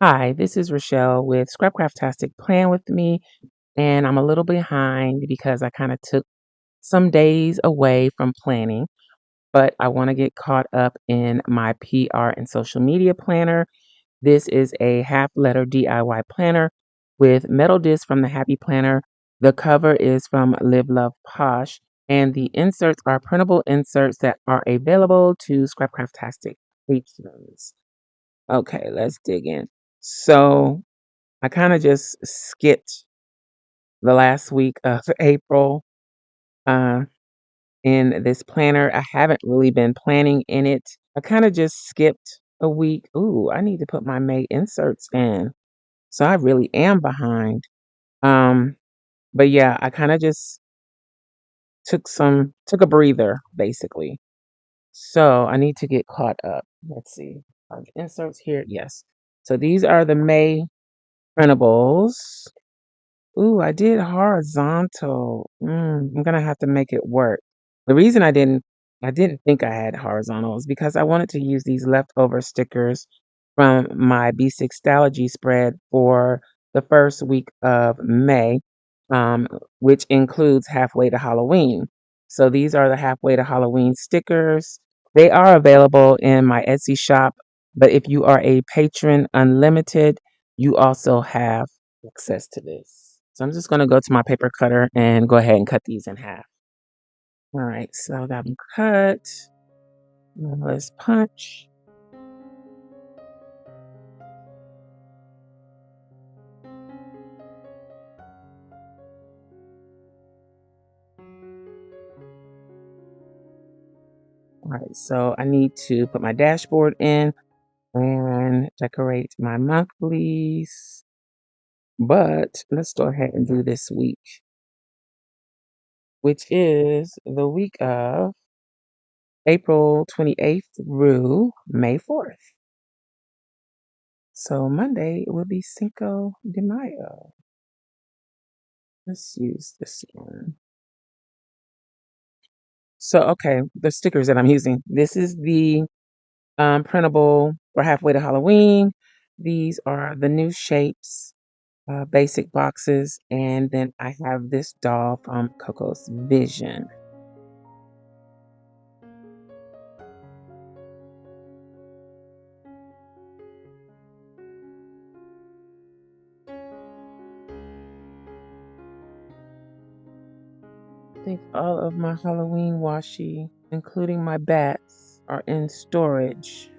Hi, this is Rochelle with Scrapcraftastic. Plan with me, and I'm a little behind because I kind of took some days away from planning, but I want to get caught up in my PR and social media planner. This is a half letter DIY planner with metal disc from the Happy Planner. The cover is from Live Love Posh, and the inserts are printable inserts that are available to Scrapcraftastic patrons. Okay, let's dig in. So, I kind of just skipped the last week of April uh, in this planner. I haven't really been planning in it. I kind of just skipped a week. Ooh, I need to put my May inserts in. So I really am behind. Um, but yeah, I kind of just took a breather basically. So I need to get caught up. Let's see. Are the inserts here? Yes. So these are the May printables. Ooh, I did horizontal. I'm gonna have to make it work. The reason I didn't think I had horizontal is because I wanted to use these leftover stickers from my B6 spread for the first week of May, um, which includes halfway to Halloween. So these are the halfway to Halloween stickers. They are available in my Etsy shop, but if you are a patron unlimited, you also have access to this. So I'm just going to go to my paper cutter and go ahead and cut these in half. All right, so I got them cut. Now let's punch. All right, so I need to put my dashboard in and decorate my monthlies. But let's go ahead and do this week, which is the week of April 28th through May 4th. So Monday will be Cinco de Mayo. Let's use this one. So, okay, the stickers that I'm using. This is the printable for halfway to Halloween. These are the new shapes, basic boxes, and then I have this doll from Coco's Vision. I think all of my Halloween washi, including my bats, are in storage.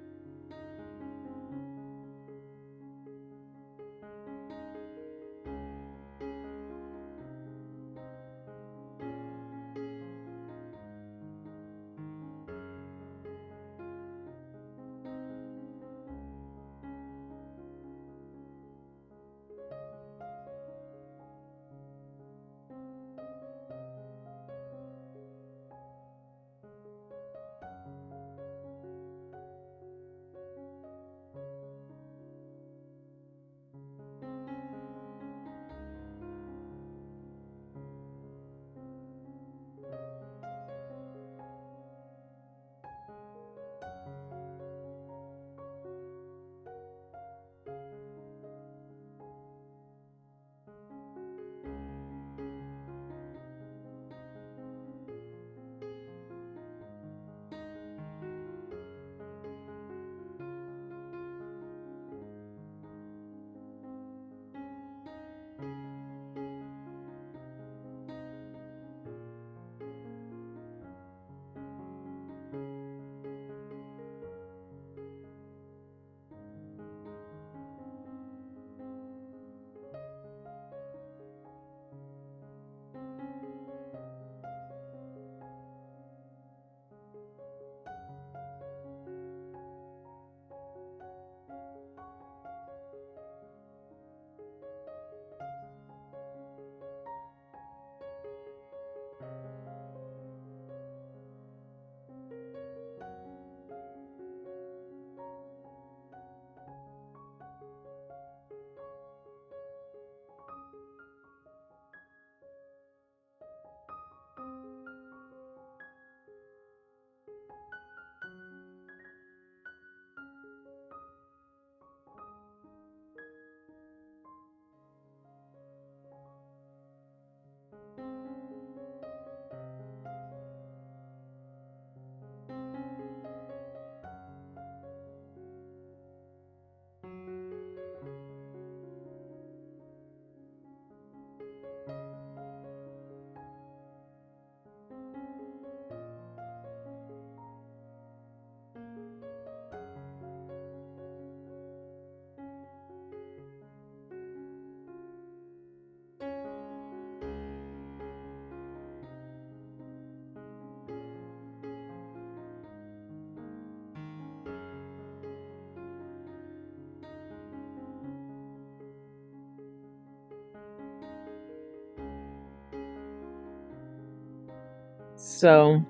So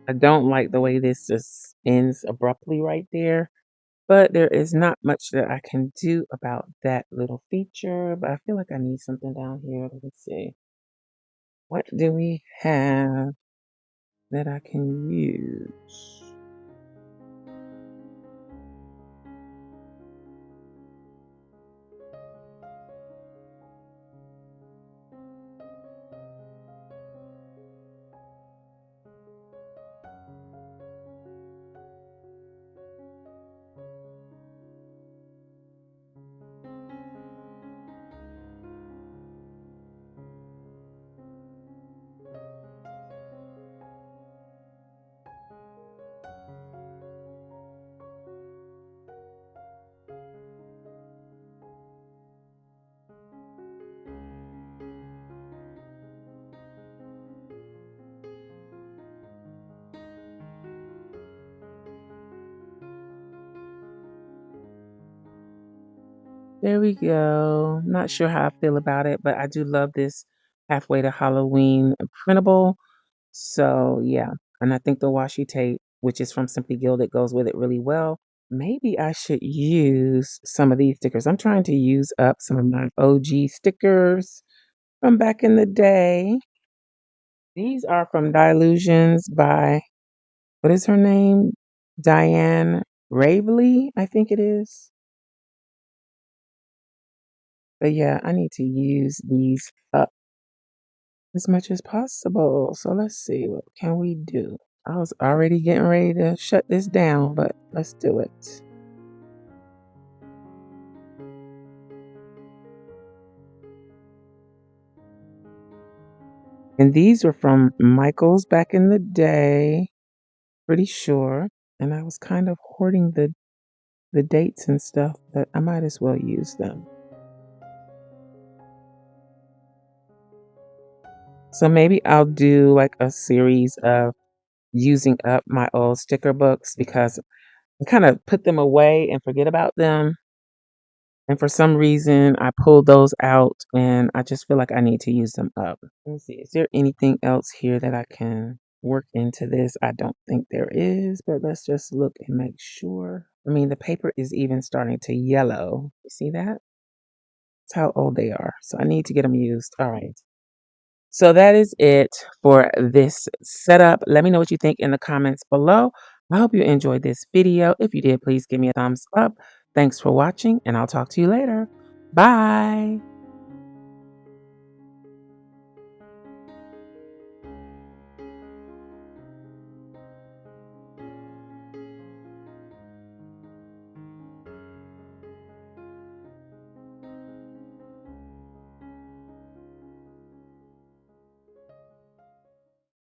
I don't like the way this just ends abruptly right there. But there is not much that I can do about that little feature. But I feel like I need something down here. Let's see. What do we have that I can use? There we go. Not sure how I feel about it, but I do love this halfway to Halloween printable. So yeah, and I think the washi tape, which is from Simply Gilded, goes with it really well. Maybe I should use some of these stickers. I'm trying to use up some of my OG stickers from back in the day. These are from Dilutions by, what is her name? Diane Ravely, I think it is. But yeah, I need to use these up as much as possible. So let's see, what can we do? I was already getting ready to shut this down, but let's do it. And these were from Michael's back in the day, pretty sure. And I was kind of hoarding the dates and stuff, but I might as well use them. So maybe I'll do like a series of using up my old sticker books because I kind of put them away and forget about them. And for some reason, I pulled those out and I just feel like I need to use them up. Let me see. Is there anything else here that I can work into this? I don't think there is, but let's just look and make sure. I mean, the paper is even starting to yellow. You see that? That's how old they are. So I need to get them used. All right. So that is it for this setup. Let me know what you think in the comments below. I hope you enjoyed this video. If you did, please give me a thumbs up. Thanks for watching, and I'll talk to you later. Bye.